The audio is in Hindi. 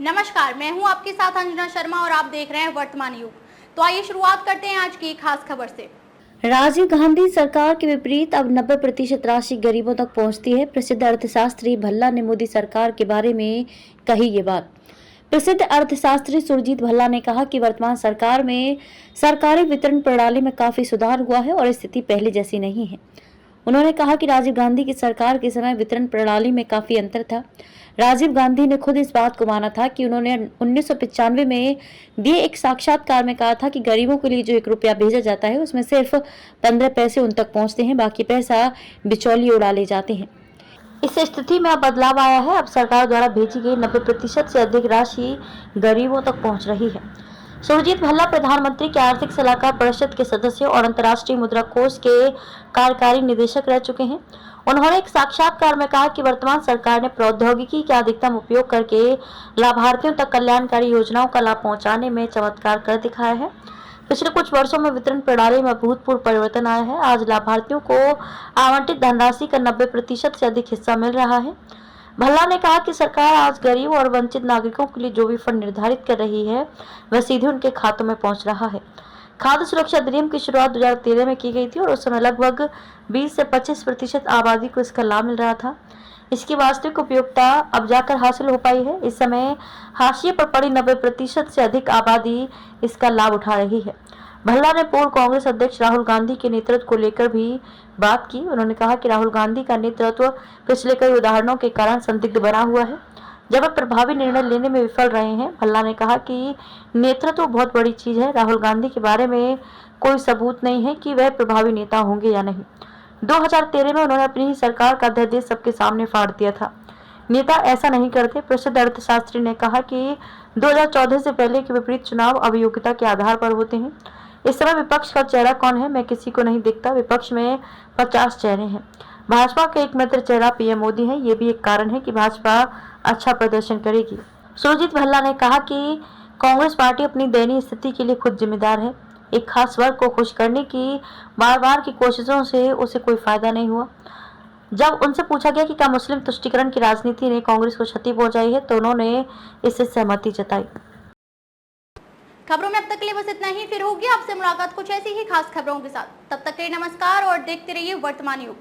नमस्कार, मैं हूं आपके साथ अंजना शर्मा और आप देख रहे हैं वर्तमान युग। तो आइए शुरुआत करते हैं आज की खास खबर से। राजीव गांधी सरकार के विपरीत अब 90% राशि गरीबों तक पहुंचती है। प्रसिद्ध अर्थशास्त्री भल्ला ने मोदी सरकार के बारे में कही ये बात। प्रसिद्ध अर्थशास्त्री सुरजीत भल्ला ने कहा कि वर्तमान सरकार में सरकारी वितरण प्रणाली में काफी सुधार हुआ है और स्थिति पहले जैसी नहीं है। उन्होंने कहा कि राजीव गांधी की सरकार के समय वितरण प्रणाली में काफी अंतर था। राजीव गांधी ने खुद इस बात को माना था कि उन्होंने 1995 में दिए एक साक्षात्कार में कहा था कि गरीबों के लिए जो 1 रुपया भेजा जाता है उसमें सिर्फ 15 पैसे उन तक पहुंचते हैं, बाकी पैसा बिचौलिए उड़ा ले जाते हैं। इस स्थिति में अब बदलाव आया है। अब सरकार द्वारा भेजी गई 90% से अधिक राशि गरीबों तक पहुंच रही है। सुरजीत भल्ला प्रधानमंत्री के आर्थिक सलाहकार परिषद के सदस्य और अंतर्राष्ट्रीय मुद्रा कोष के कार्यकारी निदेशक रह चुके हैं। उन्होंने एक साक्षात्कार में कहा कि वर्तमान सरकार ने प्रौद्योगिकी का अधिकतम उपयोग करके लाभार्थियों तक कल्याणकारी योजनाओं का लाभ पहुंचाने में चमत्कार कर दिखाया है। पिछले कुछ वर्षों में वितरण प्रणाली में अभूतपूर्व परिवर्तन आया है। आज लाभार्थियों को आवंटित धनराशि का 90% से अधिक हिस्सा मिल रहा है। भल्ला ने कहा कि सरकार आज गरीब और वंचित नागरिकों के लिए जो भी फंड निर्धारित कर रही है वह सीधे उनके खातों में पहुंच रहा है। खाद्य सुरक्षा अधिनियम की शुरुआत 2013 में की गई थी और उस समय लगभग 20 से 25% आबादी को इसका लाभ मिल रहा था। इसकी वास्तविक उपयोगिता अब जाकर हासिल हो पाई है। इस समय हाशिए पर पड़ी 90% से अधिक आबादी इसका लाभ उठा रही है। भल्ला ने पूर्व कांग्रेस अध्यक्ष राहुल गांधी के नेतृत्व को लेकर भी बात की। उन्होंने कहा कि राहुल गांधी का नेतृत्व पिछले कई उदाहरणों के कारण संदिग्ध बना हुआ है, जब वे प्रभावी निर्णय लेने में विफल रहे हैं। भल्ला ने कहा कि नेतृत्व बहुत बड़ी चीज है। राहुल गांधी के बारे में कोई सबूत नहीं है कि वह प्रभावी नेता होंगे या नहीं। 2013 में उन्होंने अपनी ही सरकार का अध्यादेश सबके सामने फाड़ दिया था। नेता ऐसा नहीं करते। प्रसिद्ध अर्थशास्त्री ने कहा कि 2014 से पहले के विपरीत चुनाव अब योग्यता के आधार पर होते हैं। इस समय विपक्ष का चेहरा कौन है, मैं किसी को नहीं दिखता। विपक्ष में 50 चेहरे हैं। भाजपा का एकमात्र चेहरा पीएम मोदी है। ये भी एक कारण है कि भाजपा अच्छा प्रदर्शन करेगी। सुरजीत भल्ला ने कहा कि कांग्रेस पार्टी अपनी दयनीय स्थिति के लिए खुद जिम्मेदार है। एक खास वर्ग को खुश करने की बार बार की कोशिशों से उसे कोई फायदा नहीं हुआ। जब उनसे पूछा गया कि क्या मुस्लिम तुष्टीकरण की राजनीति ने कांग्रेस को क्षति पहुंचाई है, तो उन्होंने इससे सहमति जताई। खबरों में अब तक के लिए बस इतना ही। फिर होगी आपसे मुलाकात कुछ ऐसी ही खास खबरों के साथ। तब तक के लिए नमस्कार और देखते रहिए वर्तमान युग।